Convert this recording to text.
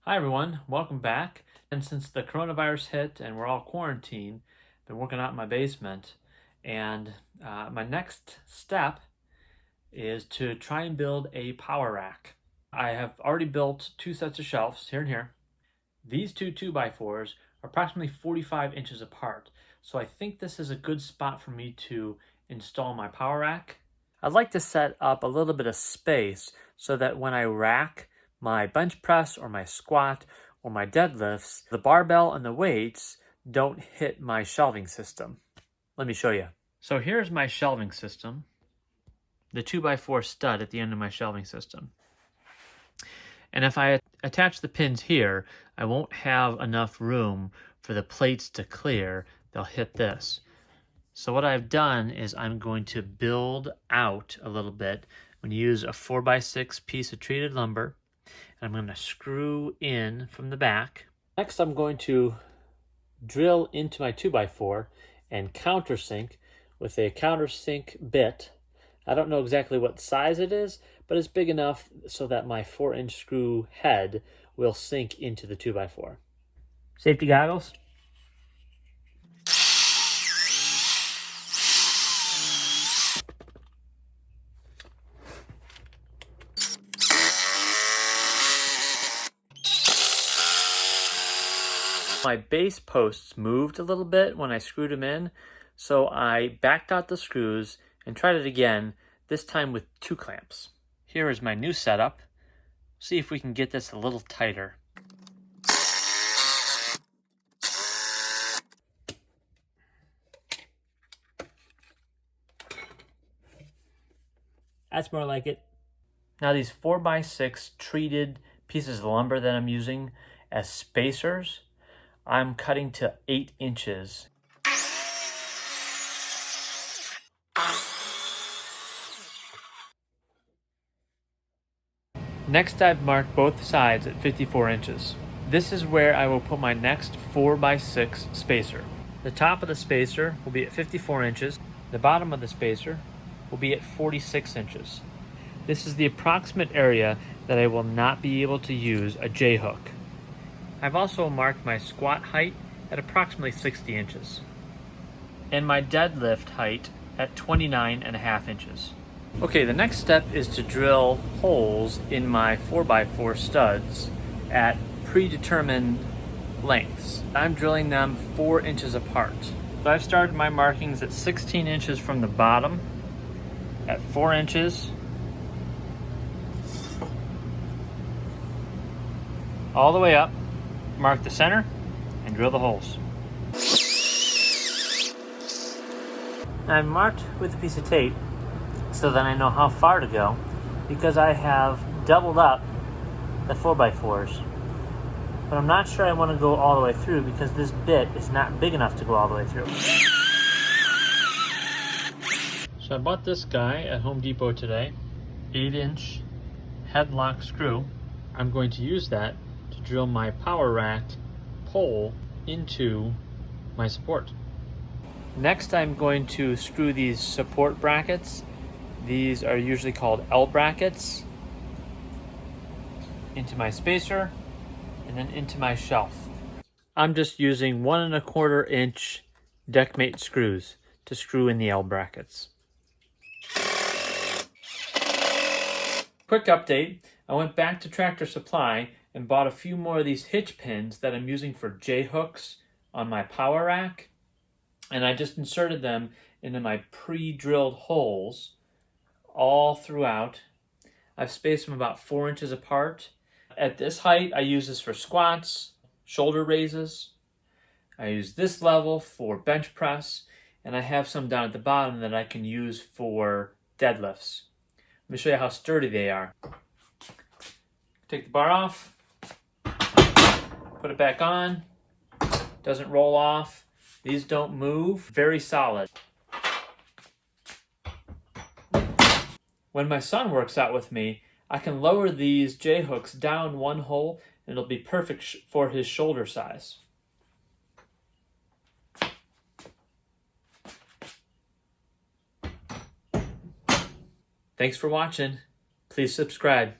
Hi everyone, welcome back. And since the coronavirus hit and we're all quarantined, I've been working out in my basement. And my next step is to try and build a power rack. I have already built two sets of shelves, here and here. These two 2x4s are approximately 45 inches apart. So I think this is a good spot for me to install my power rack. I'd like to set up a little bit of space so that when I rack my bench press or my squat or my deadlifts, the barbell and the weights don't hit my shelving system. Let me show you. So here's my shelving system, the 2x4 stud at the end of my shelving system. And if I attach the pins here, I won't have enough room for the plates to clear. They'll hit this. So what I've done is I'm going to build out a little bit. I'm going to use a 4x6 piece of treated lumber. And I'm going to screw in from the back. Next I'm going to drill into my 2x4 and countersink with a countersink bit. I don't know exactly what size it is, but it's big enough so that my 4-inch screw head will sink into the 2x4. Safety goggles. My base posts moved a little bit when I screwed them in, so I backed out the screws and tried it again, this time with 2 clamps. Here is my new setup. See if we can get this a little tighter. That's more like it. Now these 4x6 treated pieces of lumber that I'm using as spacers, I'm cutting to 8 inches. Next, I've marked both sides at 54 inches. This is where I will put my next 4x6 spacer. The top of the spacer will be at 54 inches. The bottom of the spacer will be at 46 inches. This is the approximate area that I will not be able to use a J-hook. I've also marked my squat height at approximately 60 inches and my deadlift height at 29.5 inches. Okay, the next step is to drill holes in my 4x4 studs at predetermined lengths. I'm drilling them 4 inches apart. So I've started my markings at 16 inches from the bottom, at 4 inches, all the way up. Mark the center and drill the holes. I'm marked with a piece of tape so that I know how far to go, because I have doubled up the 4x4s. But I'm not sure I want to go all the way through because this bit is not big enough to go all the way through. So I bought this guy at Home Depot today, 8-inch headlock screw. I'm going to use that to drill my power rack pole into my support. Next, I'm going to screw these support brackets. These are usually called L brackets into my spacer and then into my shelf. I'm just using 1¼ inch Deckmate screws to screw in the L brackets. Quick update, I went back to Tractor Supply and bought a few more of these hitch pins that I'm using for J-hooks on my power rack. And I just inserted them into my pre-drilled holes all throughout. I've spaced them about 4 inches apart. At this height, I use this for squats, shoulder raises. I use this level for bench press, and I have some down at the bottom that I can use for deadlifts. Let me show you how sturdy they are. Take the bar off, put it back on, doesn't roll off. These don't move, very solid. When my son works out with me, I can lower these J-hooks down one hole and it'll be perfect for his shoulder size. Thanks for watching. Please subscribe.